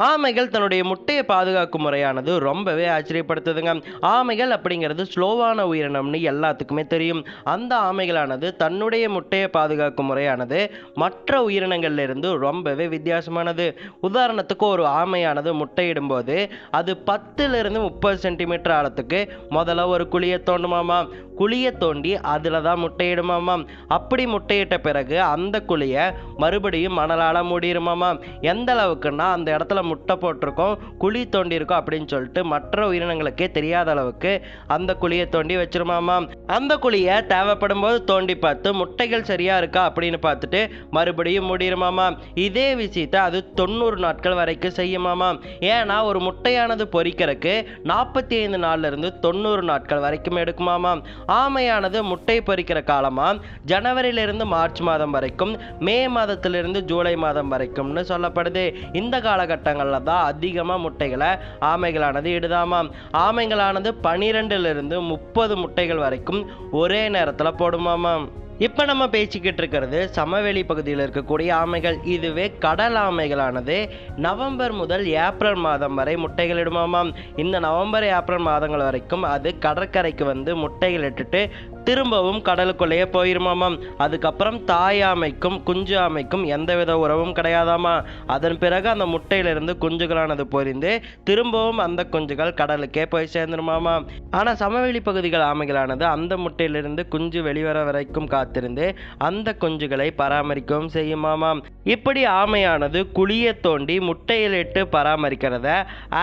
ஆமைகள் தன்னுடைய முட்டையை பாதுகாக்கும் முறையானது ரொம்பவே ஆச்சரியப்படுத்துதுங்க. ஆமைகள் அப்படிங்கிறது ஸ்லோவான உயிரினம்னு எல்லாத்துக்குமே தெரியும். அந்த ஆமைகளானது தன்னுடைய முட்டையை பாதுகாக்கும் முறையானது மற்ற உயிரினங்கள்ல இருந்து ரொம்பவே வித்தியாசமானது. உதாரணத்துக்கு ஒரு ஆமையானது முட்டையிடும்போது அது 10லிருந்து 30 சென்டிமீட்டர் ஆழத்துக்கு முதல்ல ஒரு குழியை தோண்டுமாமா. குழியை தோண்டி அதில் தான் முட்டையிடுமாமா. அப்படி முட்டையிட்ட பிறகு அந்த குழியை மறுபடியும் மணலால் மூடிடுமாமா. எந்த அளவுக்குன்னா அந்த இடத்துல முட்டை போட்டிருக்கோம், குழி தோண்டி இருக்கோம் அப்படின்னு சொல்லிட்டு மற்ற உயிரினங்களுக்கே தெரியாத அளவுக்கு அந்த குழியை தோண்டி வச்சிருமாமா. அந்த குழியை தேவைப்படும் போது தோண்டி பார்த்து முட்டைகள் சரியா இருக்கா அப்படின்னு பார்த்துட்டு மறுபடியும் மூடிடுமாமா. இதே விஷயத்தை அது 90 நாட்கள் வரைக்கும் செய்யுமாமா. ஏன்னா ஒரு முட்டையானது பொரிக்கிறதுக்கு 45 நாள்ல இருந்து 90 நாட்கள் வரைக்கும் எடுக்குமாமா. ஆமையானது முட்டை பொரிக்கிற காலமா ஜனவரியிலிருந்து மார்ச் மாதம் வரைக்கும், மே மாதத்திலிருந்து ஜூலை மாதம் வரைக்கும்னு சொல்லப்படுது. இந்த காலகட்டங்களில் தான் அதிகமாக முட்டைகளை ஆமைகளானது இடுதாமாம். ஆமைகளானது 12லிருந்து 30 முட்டைகள் வரைக்கும் ஒரே நேரத்தில் போடுமாமாம். இப்போ நம்ம பேசிக்கிட்டு இருக்கிறது சமவெளி பகுதியில் இருக்கக்கூடிய ஆமைகள். இதுவே கடல் ஆமைகளானது நவம்பர் முதல் ஏப்ரல் மாதம் வரை முட்டைகள் இடுமாமாம். இந்த நவம்பர் ஏப்ரல் மாதங்கள் வரைக்கும் அது கடற்கரைக்கு வந்து முட்டைகள் இட்டுட்டு திரும்பவும் கடலுக்குள்ளேயே போயிருமாமாம். அதுக்கப்புறம் தாய் ஆமைக்கும் குஞ்சு ஆமைக்கும் எந்தவித உறவும் கிடையாதாமா. அதன் பிறகு அந்த முட்டையிலிருந்து குஞ்சுகளானது பொரிந்து திரும்பவும் அந்த குஞ்சுகள் கடலுக்கே போய் சேர்ந்துருமாமா. ஆனால் சமவெளி பகுதிகள் ஆமைகளானது அந்த முட்டையிலிருந்து குஞ்சு வெளிவர வரைக்கும் காத்திருந்து அந்த குஞ்சுகளை பராமரிக்கவும் செய்யுமாமாம். இப்படி ஆமையானது குழியை தோண்டி முட்டையிலிட்டு பராமரிக்கிறத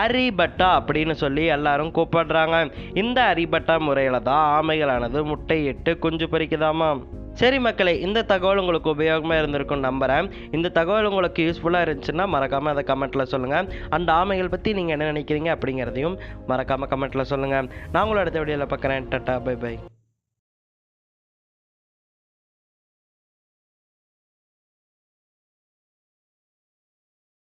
அரிபட்டா அப்படின்னு சொல்லி எல்லாரும் கூப்பிடுறாங்க. இந்த அரிபட்டா முறையில தான் ஆமைகளானது முட்டையிட்டு குஞ்சு பொரிக்குதாமா. சரி மக்களே, இந்த தகவல் உங்களுக்கு உபயோகமாக இருந்திருக்கும்னு நம்புகிறேன். இந்த தகவல் உங்களுக்கு யூஸ்ஃபுல்லாக இருந்துச்சுன்னா மறக்காமல் அதை கமெண்ட்டில் சொல்லுங்கள். அந்த ஆமைகள் பற்றி நீங்கள் என்ன நினைக்கிறீங்க அப்படிங்கிறதையும் மறக்காமல் கமெண்ட்டில் சொல்லுங்கள். நான் உங்களோட அடுத்த வீடியோவில் பார்க்குறேன். Tata, bye by.